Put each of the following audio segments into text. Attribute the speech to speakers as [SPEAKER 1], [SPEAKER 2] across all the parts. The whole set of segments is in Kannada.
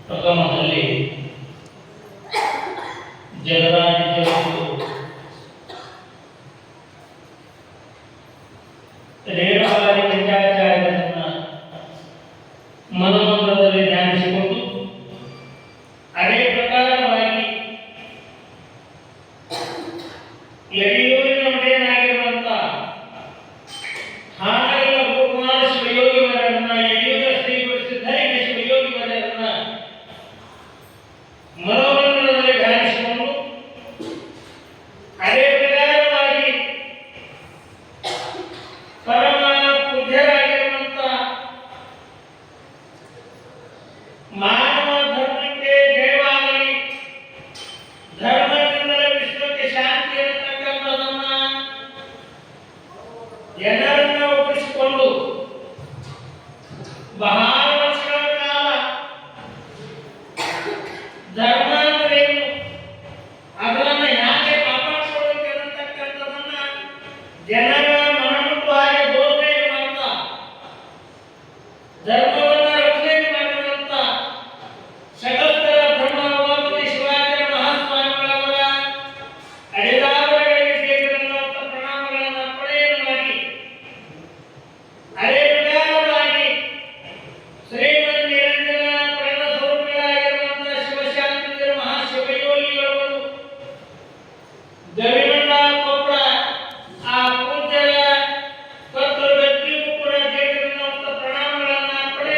[SPEAKER 1] ಪ್ರಥಮದಲ್ಲಿ ಜಗದಾದಿಜಗತ್ತು ರೇಣುಕಾದಿ ಪಂಚಾಚಾರ್ಯರನ್ನ ಮನೋಮಂತ್ರದಲ್ಲಿ ಧ್ಯಾನಿಸಿಕೊಂಡು ಅದೇ ಪ್ರಕಾರವಾಗಿ ಯಡಿಯೂರಿನ ಒಡೆಯನಾಗಿರುವಂತ ಹಾನಗಲ್ಲ ಗೋಕುಮಾರ ಶಿವಯೋಗಿವರನ್ನ ಯಡಿಯೂರ ಶ್ರೀ ಗುರು ಸಿದ್ಧಲಿಂಗ ಶಿವಯೋಗಿವರನ್ನ ಮನೋಮಂತ್ರದಲ್ಲಿ ಧ್ಯಾನಿಸಿಕೊಂಡು ಅದೇ ಪ್ರಕಾರವಾಗಿ ಪರಮ ಪೂಜ್ಯರಾಗಿರುವಂತ ಮಾನವ ಧರ್ಮಕ್ಕೆ ಜಯವಾಗಲಿ, ಧರ್ಮದಿಂದಲೇ ವಿಶ್ವಕ್ಕೆ ಶಾಂತಿ ಇರತಕ್ಕಂಥದನ್ನ ಎಲ್ಲರನ್ನ ಒಪ್ಪಿಸಿಕೊಂಡು ಬಹಳ ವರ್ಷಗಳ ಕಾಲ ಧರ್ಮ ಅಂದ್ರೇನು, ಅದನ್ನ ಯಾಕೆ ಕಾಪಾಡಿಕೊಳ್ಳಬೇಕು ಅನ್ನತಕ್ಕಂಥದನ್ನ ಜನರ ಮನಮುಟ್ಟುವ ಹಾಗೆ ಬೋಧನೆ ಮಾಡ್ತಾ ಧರ್ಮವನ್ನ ರಕ್ಷಣೆ ಮಾಡಿರುವಂತ ಸಗಸ್ತರ ಬ್ರಹ್ಮ ಉಮಾಪತಿ ಶಿವಾಚಾರ್ಯ ಮಹಾಸ್ವಾಮಿಗಳವರ ಅಡಿದಾವರಗಳಿಗೆ ಸೇರಿದಂತ ಪ್ರಣಾಮಗಳನ್ನು ಅರ್ಪಣೆಯನ್ನು ಮಾಡಿ ಅದೇ ಪ್ರಕಾರವಾಗಿ ಶ್ರೀಮನ್ ನಿರಂಜನ ಪ್ರಣವ ಸ್ವರೂಪಿಗಳಾಗಿರುವಂತಹ ಶಿವಶಾಂತಿ ಮಹಾಶಿವಯೋಗಿಗಳವರು ಗವಿಮಠ ಕೊಪ್ಪಳ ಆ ಪೂಜ್ಯರ ಕತ್ತಲು ವ್ಯಕ್ತಿಗೂ ಕೂಡ ಸೇರಿದಂತ ಪ್ರಣಾಮಗಳನ್ನು ಅರ್ಪಣೆ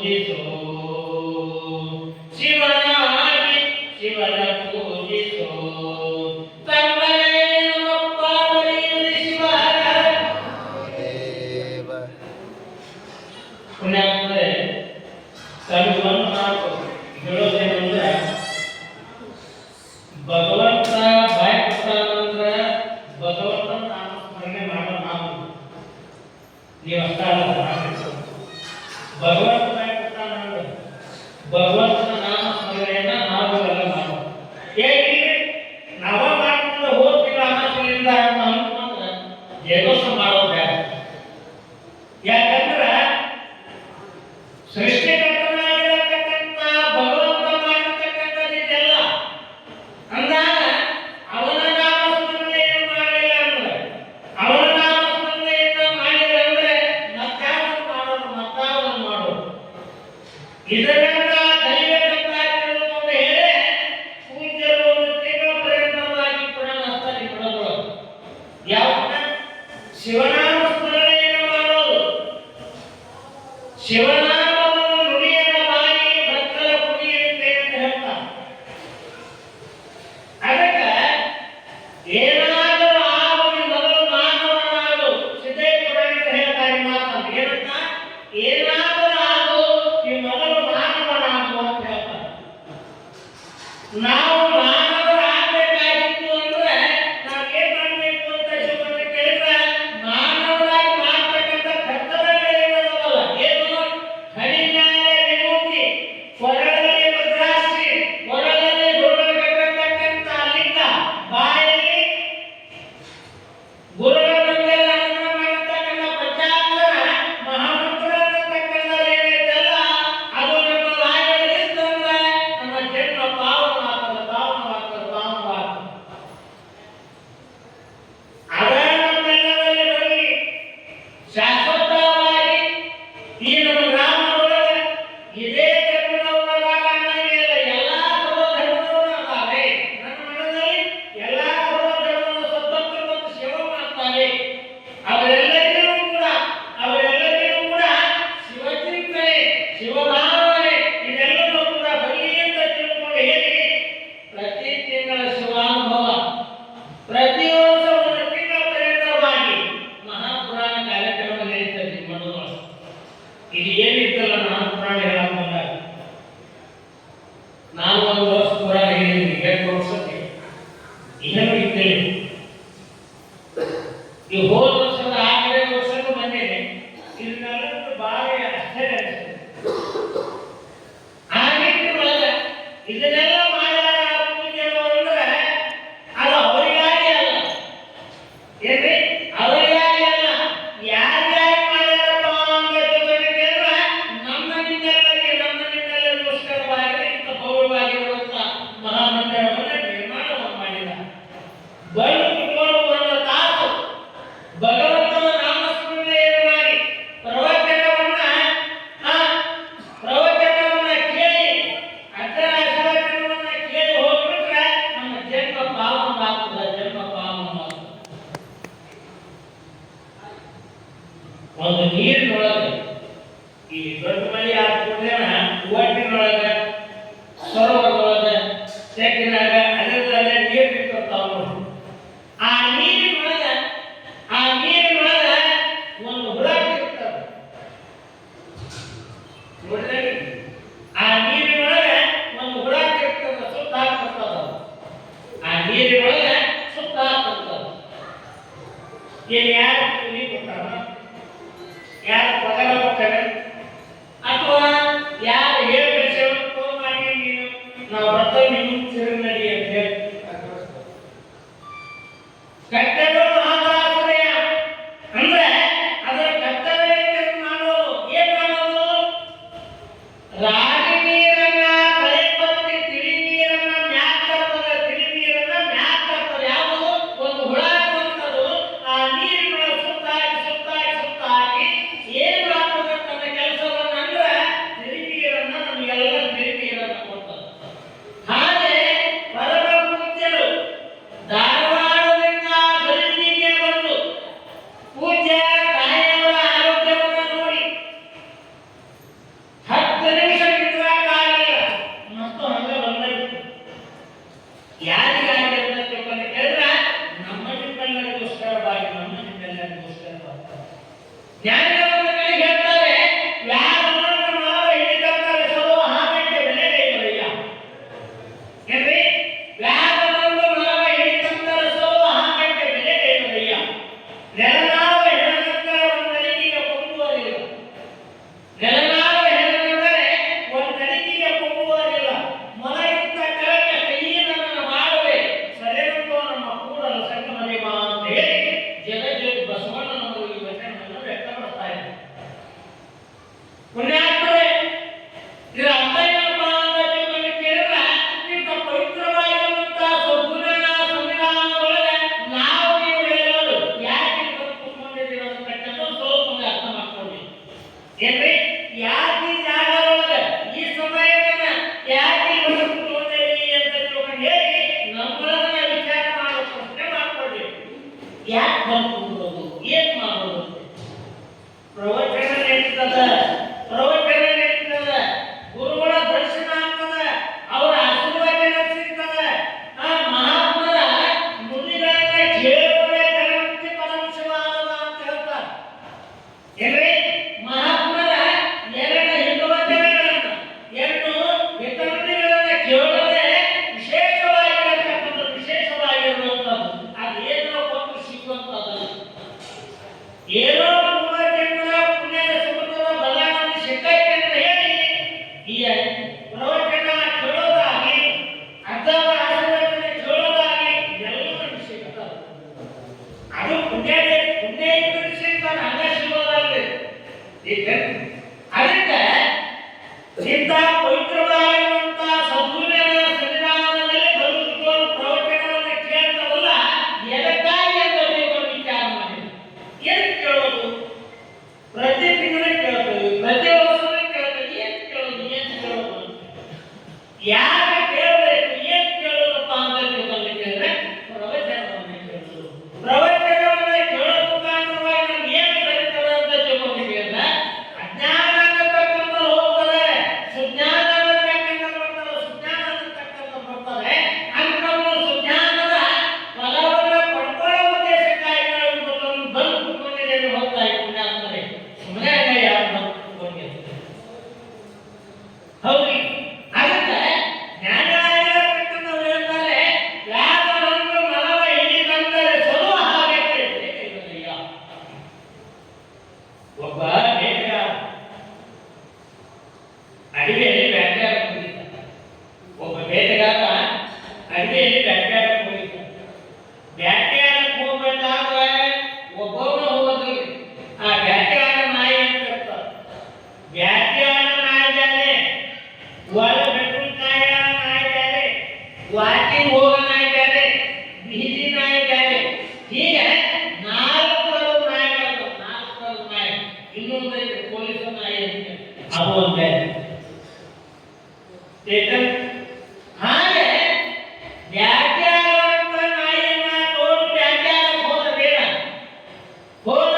[SPEAKER 1] ಪೂಜಿಸೋ ಶಿವನಾಗಿ ಶಿವನ ಪೂಜಿಸೋ ತಮ್ಮನೆಯಪ್ಪ ಬರೆಯಲಿ ಶಿವರ ಪುಣ್ಯಾತ್ಮರೇ ಕವಿವನ್ನು ನಾವು ಹೇಳೋದೇನಂದ್ರೆ ಭಗವಂತ ಬಾಯ್ಕೊಟ್ಟಾನಂದ್ರೆ ಭಗವಂತನ ನಾಮಸ್ಮರಣೆ ಮಾಡೋ ನಾವು ನೀವು ಅಷ್ಟ ಭಗವಂತ ಬಾಯ್ಕೊಟ್ಟಾನಂದ್ರೆ ಭಗವಂತನ ನಾಮಸ್ಮರಣೆಯನ್ನ ನಾವು ಎಲ್ಲ ಮಾಡೋದು ಹೇಗೆ ನಾವ ಮಾಡ್ಕೊಂಡು ಹೋಗ್ತೀವಿ ಅಮಾಸೆಯಿಂದ ಅಂತಂದ್ರೆ ಜಯಘೋಷ ಮಾಡೋದು ಬೇಡ ಯಾಕಂದ್ರೆ ಸೃಷ್ಟಿಕರ್ತನಾಗಿರತಕ್ಕಂಥ ಭಗವಂತ ಮಾಡಿರ್ತಕ್ಕಂಥದ್ದು ಇದೆಲ್ಲ ಅಂದಾಗ ಅವನ ನಾಮಸ್ಮರಣೆಯನ್ನು ಮಾಡಿಲ್ಲ ಅಂದ್ರೆ ಅವನ ನಾಮಸ್ಮರಣೆಯನ್ನು ಮಾಡಿಲ್ಲ ಅಂದ್ರೆ ಮತ್ತಾವನ್ನು ಮಾಡೋದು ಇದರಿಂದ ಕಲಿಬೇಕಂತ ತಿಳಿದುಕೊಂಡು ಹೇಳಿ ಪೂಜ್ಯರು ಒಂದು ತಿಂಗಳ ಪರ್ಯಂತವಾಗಿ ಪುರಾಣ ಹಸ್ತಾಗಿ ಬಿಡೋದು ಯಾವನ್ನ ಶಿವನಾಮಸ್ಮರಣೆಯನ್ನು ಮಾಡೋದು ಶಿವನಾಮವನ್ನು ನುಡಿಯದ ಬಾಯಿ ಭಕ್ತರ ಕುಡಿಯುತ್ತೆ ಅಂತ ಹೇಳ್ತಾರೆ ಅದಕ್ಕೆ ಏನಾದರೂ ಆಗುವ ಮೊದಲು ಮಾನವನಾಗು ಸಿದ್ದೇಶ್ವರ ಅಂತ ಹೇಳ್ತಾರೆ ಮಾತನ್ನು ಏನಂತ ಏನಾದರೂ ಆಗು ಈ ಮೊದಲು ಮಾನವನಾಗು ಅಂತ ಹೇಳ್ತಾರೆ ನಾವು ಮಾನವರಾಗಬೇಕಾಗಿತ್ತು ಅಂದ್ರೆ ನಾವೇನ್ ಮಾಡಬೇಕು ಅಂತ ಶಿವನ ಕೇಳಿದ್ರೆ ಮಾನವರಾಗಿ ಮಾಡ್ತಕ್ಕಂಥ ಕರ್ತವ್ಯಗಳೇನದಲ್ಲ ಏನು ಹಣಿಮ್ಯಾಲೆ ವಿಭೂತಿ ಕೊರಳಲ್ಲಿ ರುದ್ರಾಕ್ಷಿ ಕೊರಳಲ್ಲಿ ಗುರುಗಳಿರ್ತಕ್ಕಂಥ ಲಿಂಗ ಬಾಯಲ್ಲಿ ಗುರುಗಳ ಮುಂದೆಲ್ಲ ಅನುಗ್ರಹ ಮಾಡತಕ್ಕಂಥ ಪಂಚಾಕ್ಷರ ಮಹಾಮಂತ್ರ ಅನ್ನತಕ್ಕಂಥ ಏನೈತಲ್ಲ ಅದು ನಮ್ಮ ಬಾಯಿಯಲ್ಲಿತ್ತಂದ್ರೆ ನಮ್ಮ ಜನ್ಮ ಪಾವನವಾಗ್ತದೆ ಅದ ನಮ್ಮೆಲ್ಲರಲ್ಲಿ ಬರಲಿ ಶಾಶ್ವತವಾಗಿ ಈ ನಮ್ಮ ಗ್ರಾಮದೊಳಗೆ ಇದೇ ಧರ್ಮದವರಾಗ ಅನ್ನಂಗಿಲ್ಲ ಎಲ್ಲ ಸರ್ವ ಧರ್ಮದವರು ಅದಾರೆ ನನ್ನ ಮನದಲ್ಲಿ ಎಲ್ಲ ಸರ್ವ ಧರ್ಮದ ಸದ್ಭಕ್ತರು ಮತ್ತು ಸೇವೆ ಮಾಡ್ತಾರೆ ಅವರೆಲ್ಲರಿಗೂ ಕೂಡ ಶಿವಚಿಂತನೆ ಶಿವಭಾವನೆ ಇದೆಲ್ಲವೂ ಕೂಡ ಬರಲಿ ಅಂತ ತಿಳ್ಕೊಂಡು ಹೇಳಿ ಪ್ರತಿ ತಿಂಗಳ ಶಿವಾನುಭವ ಪ್ರತಿ ವರ್ಷ ಒಂದು ತಿಂಗಳ ಪರ್ಯಂತವಾಗಿ ಮಹಾಪುರಾಣ ಕಾರ್ಯಕ್ರಮ ನಡೀತದೆ ಮನೋದೊಳಗೆ ಇದು ಏನಿತ್ತಲ್ಲ ಮಹಾಪುರಾಣ ಹೇಳಕ್ ಬಂದಾಗ ನಾನು ಒಂದು ವರ್ಷ ಪುರಾಣ ಹೇಳಿದ್ದೀನಿ 8 ವರ್ಷಕ್ಕೆ ಏನು ಇದ್ದೇನೆ ಈ ಹೋದ ವರ್ಷದ 6ನೇ ವರ್ಷಕ್ಕೂ ಬಂದೇನೆ ಇದನ್ನೆಲ್ಲ ಭಾಳ ಆಶ್ಚರ್ಯ ಅನಿಸ್ತದೆ ಆ ನಿಟ್ಟಿನೊಳಗೆ ಇದನ್ನೆಲ್ಲ ಮಾಡ್ಯಾರ ಪೂಜ್ಯರು ಅಂದ್ರೆ ಅದು ಅವರಿಗಾಗಿ ಅಲ್ಲ ಏನ್ರಿ ಅವರಿಗಾಗಿ ಅಲ್ಲ ಯಾರಿಗಾಗಿ ಮಾಡ್ಯಾರಪ್ಪ ಅಂತ ತಿಳ್ಕೊಂಡ್ರೆ ನಮ್ಮ ನಿಮ್ಮೆಲ್ಲರಿಗೋಸ್ಕರವಾಗಿ ಇಂಥ ಭವ್ಯವಾಗಿರುವಂಥ ಮಹಾಮಂದಿರವನ್ನು ನಿರ್ಮಾಣವನ್ನು ಮಾಡಿದ ಬಂದು ಕುತ್ಕೊಂಡು ಒಂದು ತಾಸು ಭಗವಂತನ ನಾಮಸ್ಮರಣೆಯನ್ನು ಮಾಡಿ ಪ್ರವಚನವನ್ನ ಕೇಳಿ ಅಕ್ಷರಾಶವಚನವನ್ನ ಕೇಳಿ ಹೋಗ್ಬಿಟ್ರೆ ನಮ್ಮ ಜನ್ಮ ಪಾವನವಾಗ್ತದೆ ಒಂದು ನೀರಿನೊಳಗೆ ಈ ದೊಡ್ಡ ಮಳೆ ಆಗ್ತದೆ ಒಟ್ಟಿನೊಳಗೆ ಸರೋವರದೊಳಗೆ ಚೆಕ್ಕಿನಾಗ ಅದರಲ್ಲೇ ನೀರು ನಿಂತಿರ್ತಾವ ನೋಡಿ ಆ ನೀರಿನೊಳಗೆ ಒಂದು ಹುಳ ಇರ್ತದೆ ನೋಡಿದ್ರೆ ಆ ನೀರಿನೊಳಗೆ ಒಂದು ಹುಳ ಇರ್ತದೆ ಸುತ್ತ ಹಾಕ್ತಿರ್ತದ ಆ ನೀರಿನೊಳಗೆ ಸುತ್ತ ಹಾಕ್ತಿರ್ತದ ಇಲ್ಲಿ ಯಾರು ಕೂಲಿ ಕೊಡ್ತಾರ ಯಾರು ಪಗಾರ ಕೊಡ್ತಾರೆ ಅಥವಾ ಯಾರು ಹೇಳ್ಬೇಕು ಫೋನ್ ಮಾಡಿ ನೀನು ನಾವು ಬರ್ತೇವೆ ನೀವು ಸಿರು ನಡಿ ಅಂತ ಹೇಳಿ ಕರ್ತವ್ಯ ಮಹಾದಾಸರೆಯ ಅಂದ್ರೆ ಅದರ ಕರ್ತವ್ಯ ಮಾಡೋದು ಏನ್ ಮಾಡೋದು ರಾಗಿ ನೀರನ್ನ ಕಳೆ ಪತ್ತಿ ತಿಳಿ ನೀರನ್ನ ಮ್ಯಾಕ್ ತರ್ತದೆ ತಿಳಿ ನೀರನ್ನ ಮ್ಯಾಕ್ ತರ್ತದೆ ಯಾವುದು ಒಂದು ಹುಳ ಅಂತದ್ದು ಆ ನೀರಿನ ಸುತ್ತಾಗಿ ಏನ್ ಮಾಡ್ತದೆ ತನ್ನ ಕೆಲಸವನ್ನ ಅಂದ್ರೆ ತಿಳಿ ನೀರನ್ನ ನಮಗೆಲ್ಲ ತಿಳಿ ನೀರನ್ನ ಕೊಡ್ತದೆ ಹಾಗೆ ಪರಮ ಪೂಜ್ಯರು ಧಾರವಾಡದಿಂದ ಗದಗಿಗೆ ಬಂದು ಪೂಜ್ಯ ತಾಯಿಯವರ ಆರೋಗ್ಯವನ್ನು ನೋಡಿ 10 ಪುಣ್ಯಾತ್ಮರೇ, ಇದರ ಅರ್ಥ ಏನಪ್ಪ ಅಂತ ಕೇಳಿದ್ರೆ, ಇಂಥ ಪವಿತ್ರವಾಗಿರುವಂತಹ ಸದ್ಗುಣನ ಸಂವಿಧಾನದೊಳಗೆ ನಾವು ನೀವು ಹೇಳೋದು ಯಾಕೆ ಕೂತ್ಕೊಂಡಿದ್ದೀವಿ ಅಂತಕ್ಕಂಥದ್ದು ಸ್ವಲ್ಪ ಅರ್ಥ ಮಾಡ್ಕೊಳ್ಳಿ. ಏನ್ರಿ, ಯಾಕೆ ಈ ಜಾಗದೊಳಗೆ ಈ ಸಮಯದನ್ನ ಯಾಕೆ ಕೂತ್ಕೊಂಡಿದ್ದೀವಿ ಅಂತ ತಿಳ್ಕೊಂಡು ಹೇಳಿ ನಮ್ಮನ್ನ ವಿಚಾರ ಮಾಡೋ ಪ್ರಶ್ನೆ ಮಾಡ್ಕೊಳ್ಳಿ. ಯಾಕೆ ಬಂದ್ಕೊಳ್ಳೋದು, ಏನ್ ಮಾಡೋದು? ಪ್ರವಚನ ನಡೀತದ, ಪ್ರವಚನ ನಡೀತದ, ಗುರುಗಳ ದರ್ಶನ ಆಗ್ತದ, ಅವರ ಆಶೀರ್ವಚನ ಸಿಗ್ತದ. ಆ ಮಹಾತ್ಮರ ನುಡಿಗಳನ್ನ ಕೇಳುವುದೇ ಜಗತ್ತಿಗೆ ಪರಮಶಿವಾನಂದ ಅಂತ ಹೇಳ್ತಾರೆ. ಏನ್ರಿ, ಮಹಾತ್ಮರ ಎರಡು ಹಿತವಚನಗಳನ್ನ, ಎರಡು ಹಿತನುಡಿಗಳನ್ನ ಕೇಳೋದೇ ವಿಶೇಷವಾಗಿರತಕ್ಕಂಥದ್ದು, ವಿಶೇಷವಾಗಿರುವಂಥದ್ದು. ಅದೇನೋ ಒಂದು ಸಿಗುವಂಥದ್ದಲ್ಲ. ಏನೋ ಪುಣ್ಯದ ಸುಖದ ಬಲಾನಂದ ಸಿಕ್ಕೈತೆ ಅಂತ ಹೇಳಿ ಈ ಪ್ರವಚನ ಕೇಳೋದಾಗಿ, ಅರ್ಧವ ಆಶೀರ್ವಚನ ಕೇಳೋದಾಗಿ ಎಲ್ಲ ಸಿಗ್ತದೆ. ಅದು ಪುಣ್ಯ ಇದ್ದು ಸಿಗ್ತಾನೆ, ಹಂಗ ಸಿಗೋದಾಗ್ಲಿ. ಅದಕ್ಕೆ ಇಂಥ ಪವಿತ್ರವಾಗಿರುವಂತಹ ಸದ್ಗುಣದ ಸಂವಿಧಾನದಲ್ಲಿ ಬದುಕುವ ಪ್ರವಚನವನ್ನು ಕೇಳ್ತಾವಲ್ಲ, ಎದಕ್ಕಾಗಿ ಅಂತ ನೀವು ವಿಚಾರ ಮಾಡಿ. ಏನು ಕೇಳೋದು? ಪ್ರತಿ ತಿಂಗಳು ಕೇಳ್ತೀವಿ, ಪ್ರತಿ ವರ್ಷವೂ ಕೇಳ್ತೀವಿ. ಏನು ಕೇಳೋದು? ಯಾಕೆ ಕೇಳಬೇಕು? ಏನು ಕೇಳೋದಪ್ಪ ಅಂತ ಕೇಳಿದ್ರೆ ಪ್ರವಚನವನ್ನು ಕೇಳೋದು. ಪ್ರವಚನವನ್ನು ಕೇಳೋ ಮುಖಾಂತರವಾಗಿ ನಮ್ಗೆ ಏನು ಬರೀತದೆ ಅಂತ ಕೇಳಿದ್ರೆ ಅಜ್ಞಾನ ಅನ್ನತಕ್ಕಂಥ ಹೋಗ್ತದೆ, ಸುಜ್ಞಾನ ಅನ್ನತಕ್ಕಂಥ ಬರ್ತಾರೆ, ಸುಜ್ಞಾನ ಅನ್ನತಕ್ಕಂಥ ಬರ್ತಾರೆ. ಅಂಥವು ಸುಜ್ಞಾನದ ಫಲವನ್ನು ಪಡ್ಕೊಳ್ಳೋ ಉದ್ದೇಶಕ್ಕಾಗಿ ನಾವು ಬಂದು ಕುತ್ಕೊಂಡಿದ್ದೇವೆ. ಹೋಗ್ತಾ ಇದ್ದೀನಿ ಅಂತಾರೆ, ಸುಮ್ಮನೆ ಯಾರು ಬಂದು ಕುತ್ಕೊಂಡಿರ್ತಾರೆ. ಹೌದು, ಅದಕ್ಕೆ ಜ್ಞಾನಿಯಾಗಿರತಕ್ಕಂಥವ್ರು ಹೇಳ್ತಾರೆ, ವ್ಯಾಸನನ್ನು ಮನವ ಹಿಡಿದಂದರೆ ಸೊಲುವ ಹಾಗೆ ಕೈವಲ್ಯ. ಒಬ್ಬ ಬೇಟೆಗಾರ ಅಡವಿಯಲ್ಲಿ ಬೇಟೆಗಾರಕ್ಕೆ ಹೋಗಿದ್ದ. ಒಬ್ಬ ಬೇಟೆಗಾರ ಅಡವಿಯಲ್ಲಿ ಬೇಟೆಗಾರಕ್ಕೆ ಹೋಗಿದ್ದ. ಬೇಟೆಗಾರಕ್ಕೆ ಹೋಗ್ಬೇಕಾದ್ರೆ ಒಬ್ಬವನು ಹೋಗೋದಿಲ್ಲ. ಆ ಬೇಟೆಗಾರ ನಾಯಿ ಅಂತ ಇರ್ತಾರೆ. ಬೇಟೆಗಾರ ನಾಯಿ ಬೇರೆ, ಒಳ ಬೆಟ್ಟು ನಾಯಿ ಬೇರೆ, ವಾಕಿಂಗ್ ಹೋಗೋ ನಾಯಿ ಬೇರೆ, ಬೀದಿ ನಾಯಿ ಬೇರೆ. ಹೀಗೆ ನಾಲ್ಕು ನಾಯಿಗಳು, ನಾಲ್ಕು ನಾಯಿ. ಇನ್ನೊಂದೈತೆ ಪೊಲೀಸ್ ನಾಯಿ ಅಂತ, ಅದು ಒಂದು ಬೇರೆ. ಹಾಗೆ ವ್ಯಾಖ್ಯಾನ ನಾಯಿಯನ್ನ ತೋರು ವ್ಯಾಖ್ಯಾನಕ್ಕೆ ಹೋದ ಬೇಡ, ಹೋದ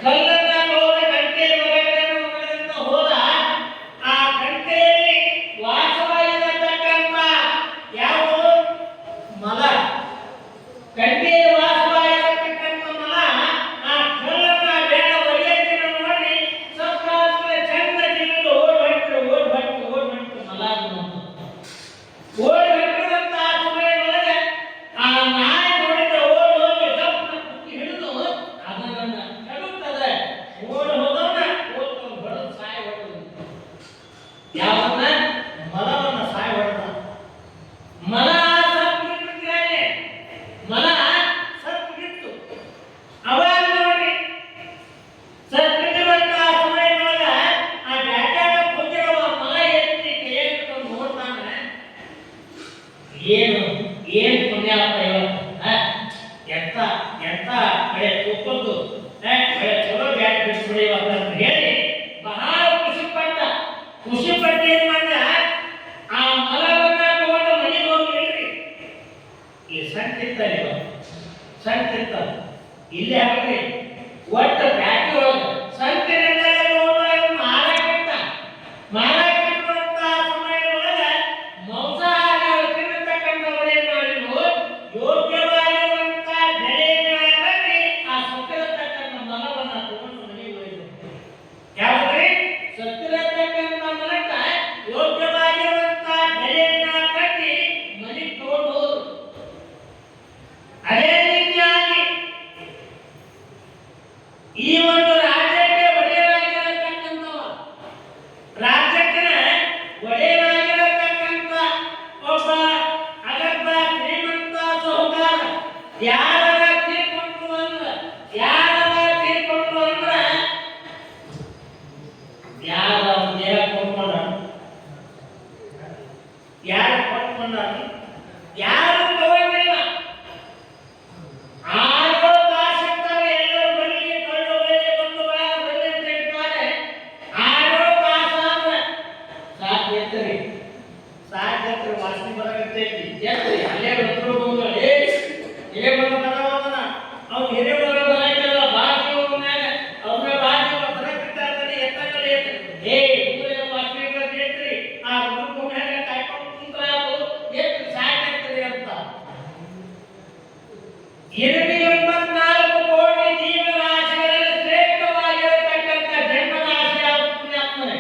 [SPEAKER 1] ಕಲ್ಲನ್ನ ಹೋದ ಗಂಟೆಯಲ್ಲಿ ಒಳಗಡೆ ಹೋದ. ಆ ಗಂಟೆಯಲ್ಲಿ ವಾಸವಾಗಿರತಕ್ಕಂಥ ಯಾವ ಮಲ, ಗಂಟೆಯಲ್ಲಿ ವಾಸವಾಗಿರತಕ್ಕಂಥ ಮಲ ಆ ಕಲ್ಲನ್ನ ಬೇಡ ಒಡೆಯತ್ತಿನ ನೋಡಿ ಸ್ವಲ್ಪ ಚಂದ ತಿಂದು ಓಡ್ ಹೊಂಟು ಮಲ ಓಡ್ ಹೊಂಟಿದಂತ ಆ ಸಮಯದೊಳಗೆ ಆ ನಾಯಿ ನೋಡಿದ ಓಡ್ ಹೋಗಿ ಕಪ್ಪನ ಕುಕ್ಕಿ ಹಿಡಿದು ಅದನ್ನ ಕೆಡುತ್ತದೆ. ಓಡ್ ಹೋದವನ ಓದ್ಕೊಂಡು ಹೊಡೆದು ಸಾಯ ಹೊಡೆದು, ಯಾವನ್ನ ಮಲವನ್ನ ಸಾಯ ಹೊಡೆದ. ಮಲ ಸತ್ತು ಬಿಟ್ಟಿದ್ದಾನೆ, ಮಲ ಸತ್ತು ಬಿಟ್ಟು ಅವಾಗ ನೋಡಿ ಸತ್ತಿರುವಂತ ಸಮಯದೊಳಗ ಆ ಡಾಕ್ಟರ್ ಹೋಗಿರುವ ಮಲ ಎತ್ತಿ ಕೈಯಲ್ಲಿ ನೋಡ್ತಾನೆ. ಏನು ಪುಣ್ಯಪ್ಪ ಇವತ್ತು, ಎಂತ ಬೆಳೆ ಕೂತ್ಕೊಂಡು ಬೆಳೆ ಚಲೋ ಬ್ಯಾಟ್ ಬಿಟ್ಬಿಡಿ ಅಂತ ಹೇಳಿ ಬಹಳ ಖುಷಿ ಪಟ್ಟ. ಯಾರು ಅವ್ನ ದೇಹ ಕೊಟ್ಕೊಂಡ, ಯಾರು ಕೊಟ್ಕೊಂಡ, ಯಾರು ತಗೊಂಡಿಲ್ಲ. ಆರು ತಾಸಿರ್ತಾರೆ, ಎಲ್ಲರೂ ಬರಲಿ ಕಳ್ಳು ಬರಲಿ ಬಂದು ಬರಲಿ ಅಂತ ಹೇಳ್ತಾರೆ. 6 ತಾಸು ಸಾಕು ಎತ್ತರಿ, ಸಾಕು ಎತ್ತರಿ, ವಾಸನೆ ಬರಕತ್ತೈತಿ ಎತ್ತರಿ, ಅಲ್ಲೇ ಬಂದ್ರು ಬಂದು ಏ ಬಂದ ಬರವದನ ಅವ್ನು ಹಿರಿಯ ಬರೋ ಬರಕಲ್ಲ ಬಾಕಿ ಮ್ಯಾಗ ಅವ್ನ ಬಾಕಿ ಬರಕತ್ತಾರ್ತಾರೆ ಎತ್ತಂಗಲ್ಲ ಎತ್ತರಿ ಊರ ವಾಸನೆ ಬರತ್ತೆ ಎತ್ತರಿ ಆ ಹುಡುಗ ಮ್ಯಾಗ ಕಾಯ್ಕೊಂಡು ಕುಂತ್ರಾದು ಎತ್ತು ಸಾಕು ಎತ್ತರಿ ಅಂತ. 24 ಕೋಟಿ ಜೀವರಾಶಿಗಳಲ್ಲಿ ಶ್ರೇಷ್ಠವಾಗಿರತಕ್ಕಂಥ ಜನ್ಮರಾಶಿ ಯಾವುದು ಪುಣ್ಯಾತ್ಮನೇ?